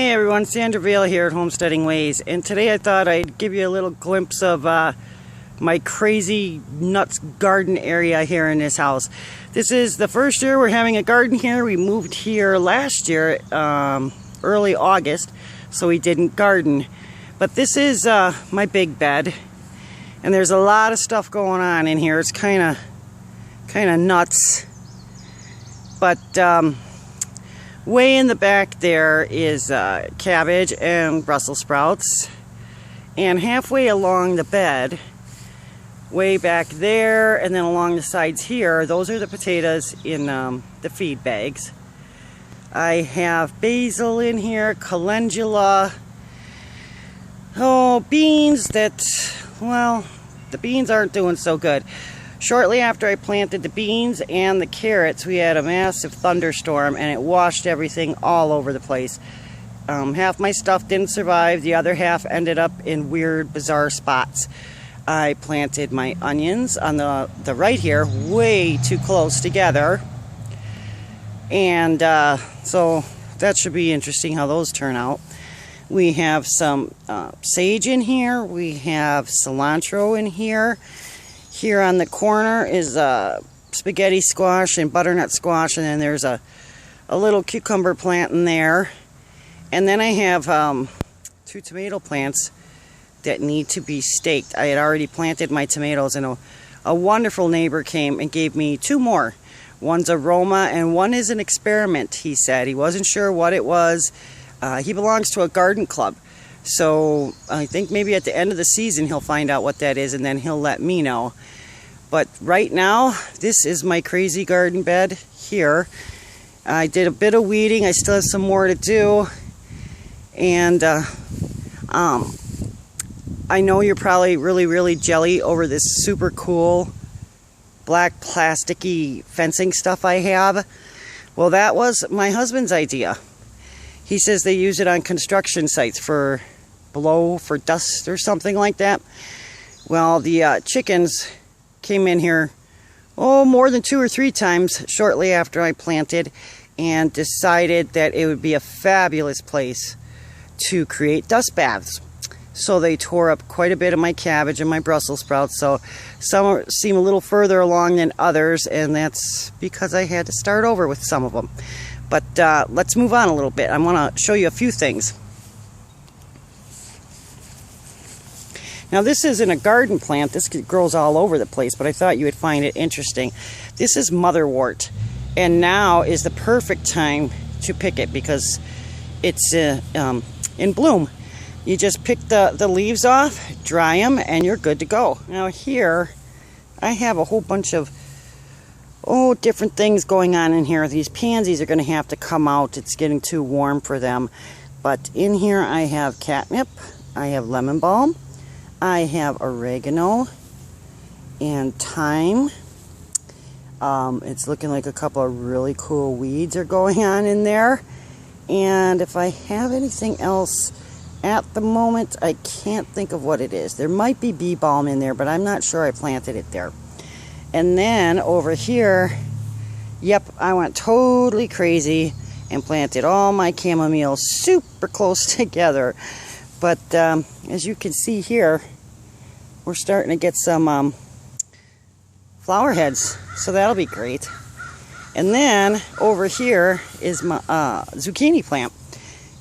Hey everyone, Sandra Vale here at Homesteading Ways, and today I thought I'd give you a little glimpse of my crazy nuts garden area here in this house. This is the first year we're having a garden here. We moved here last year, early August, so we didn't garden. But this is my big bed, and there's a lot of stuff going on in here. It's kind of nuts, but way in the back there is cabbage and Brussels sprouts, and halfway along the bed, way back there, and then along the sides here, those are the potatoes in the feed bags. I have basil in here, calendula, beans that, well, the beans aren't doing so good. Shortly after I planted the beans and the carrots, we had a massive thunderstorm and it washed everything all over the place. Half my stuff didn't survive, the other half ended up in weird, bizarre spots. I planted my onions on the right here, way too close together. And so that should be interesting how those turn out. We have some sage in here, we have cilantro in here. Here on the corner is spaghetti squash and butternut squash, and then there's a little cucumber plant in there. And then I have 2 tomato plants that need to be staked. I had already planted my tomatoes, and a wonderful neighbor came and gave me 2 more. One's aroma and one is an experiment, he said. He wasn't sure what it was. He belongs to a garden club. So I think maybe at the end of the season he'll find out what that is, and then he'll let me know. But right now, this is my crazy garden bed here. I did a bit of weeding. I still have some more to do. And I know you're probably really jelly over this super cool black plasticky fencing stuff I have. Well, that was my husband's idea. He says they use it on construction sites for dust or something like that. Well, the chickens came in here, more than 2 or 3 times shortly after I planted, and decided that it would be a fabulous place to create dust baths. So they tore up quite a bit of my cabbage and my Brussels sprouts. So some seem a little further along than others, and that's because I had to start over with some of them. But let's move on a little bit. I want to show you a few things. Now, this isn't a garden plant. This grows all over the place, but I thought you would find it interesting. This is motherwort, and now is the perfect time to pick it because it's in bloom. You just pick the leaves off, dry them, and you're good to go. Now here, I have a whole bunch of different things going on in here. These pansies are going to have to come out. It's getting too warm for them. But in here I have catnip, I have lemon balm, I have oregano and thyme. It's looking like a couple of really cool weeds are going on in there. And if I have anything else at the moment, I can't think of what it is. There might be bee balm in there, but I'm not sure I planted it there. And then over here, yep, I went totally crazy and planted all my chamomile super close together. But as you can see here, we're starting to get some flower heads, so that'll be great. And then over here is my zucchini plant.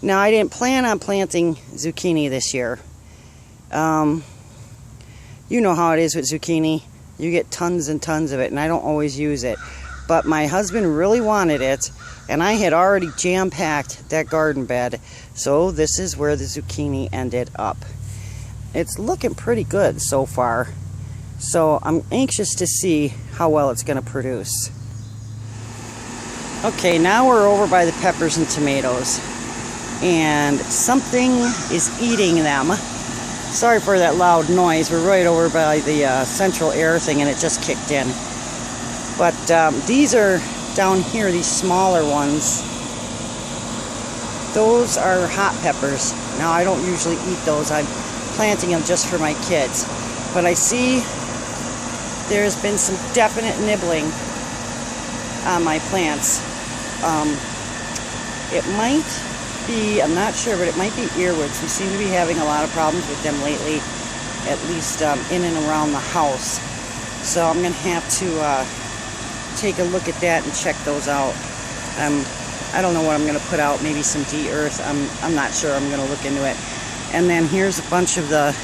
Now, I didn't plan on planting zucchini this year. You know how it is with zucchini. You get tons and tons of it, and I don't always use it. But my husband really wanted it, and I had already jam-packed that garden bed. So this is where the zucchini ended up. It's looking pretty good so far. So I'm anxious to see how well it's going to produce. Okay, now we're over by the peppers and tomatoes. And something is eating them. Sorry for that loud noise. We're right over by the central air thing, and it just kicked in. But these are down here, these smaller ones. Those are hot peppers. Now, I don't usually eat those. I'm planting them just for my kids. But I see there's been some definite nibbling on my plants. It might be, I'm not sure, but it might be earwigs. We seem to be having a lot of problems with them lately, at least in and around the house. So I'm going to have to take a look at that and check those out. I don't know what I'm going to put out, maybe some de-earth. I'm not sure. I'm going to look into it. And then here's a bunch of the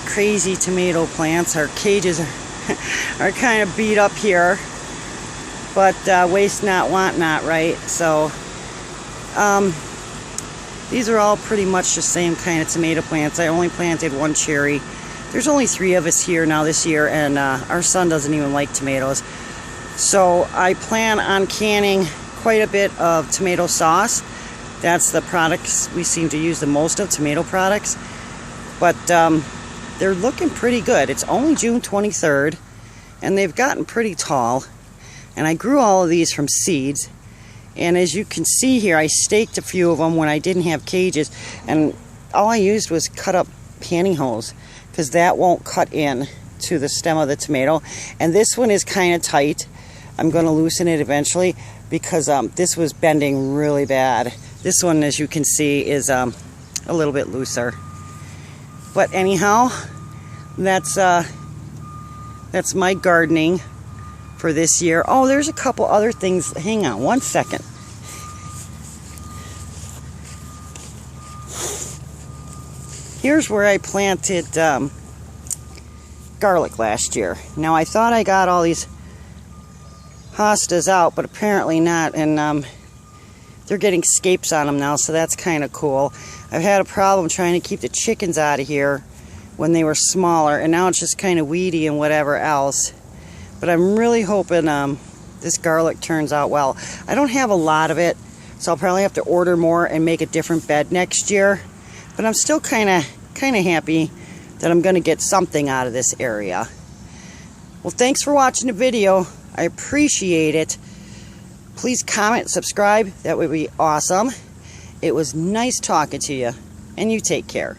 crazy tomato plants. Our cages are kind of beat up here, but waste not, want not, right? So these are all pretty much the same kind of tomato plants. I only planted one cherry. There's only 3 of us here now this year, and our son doesn't even like tomatoes. So I plan on canning quite a bit of tomato sauce. That's the products we seem to use the most of, tomato products. But they're looking pretty good. It's only June 23rd, and they've gotten pretty tall. And I grew all of these from seeds. And as you can see here, I staked a few of them when I didn't have cages. And all I used was cut up pantyhose, because that won't cut in to the stem of the tomato. And this one is kind of tight. I'm going to loosen it eventually, because this was bending really bad. This one, as you can see, is a little bit looser. But anyhow, that's my gardening for this year. Oh, there's a couple other things. Hang on one second. Here's where I planted garlic last year. Now, I thought I got all these hostas out, but apparently not, and they're getting scapes on them now, so that's kind of cool. I've had a problem trying to keep the chickens out of here when they were smaller, and now it's just kind of weedy and whatever else. But I'm really hoping this garlic turns out well. I don't have a lot of it, so I'll probably have to order more and make a different bed next year. But I'm still kind of happy that I'm going to get something out of this area. Well, thanks for watching the video. I appreciate it. Please comment, subscribe. That would be awesome. It was nice talking to you, and you take care.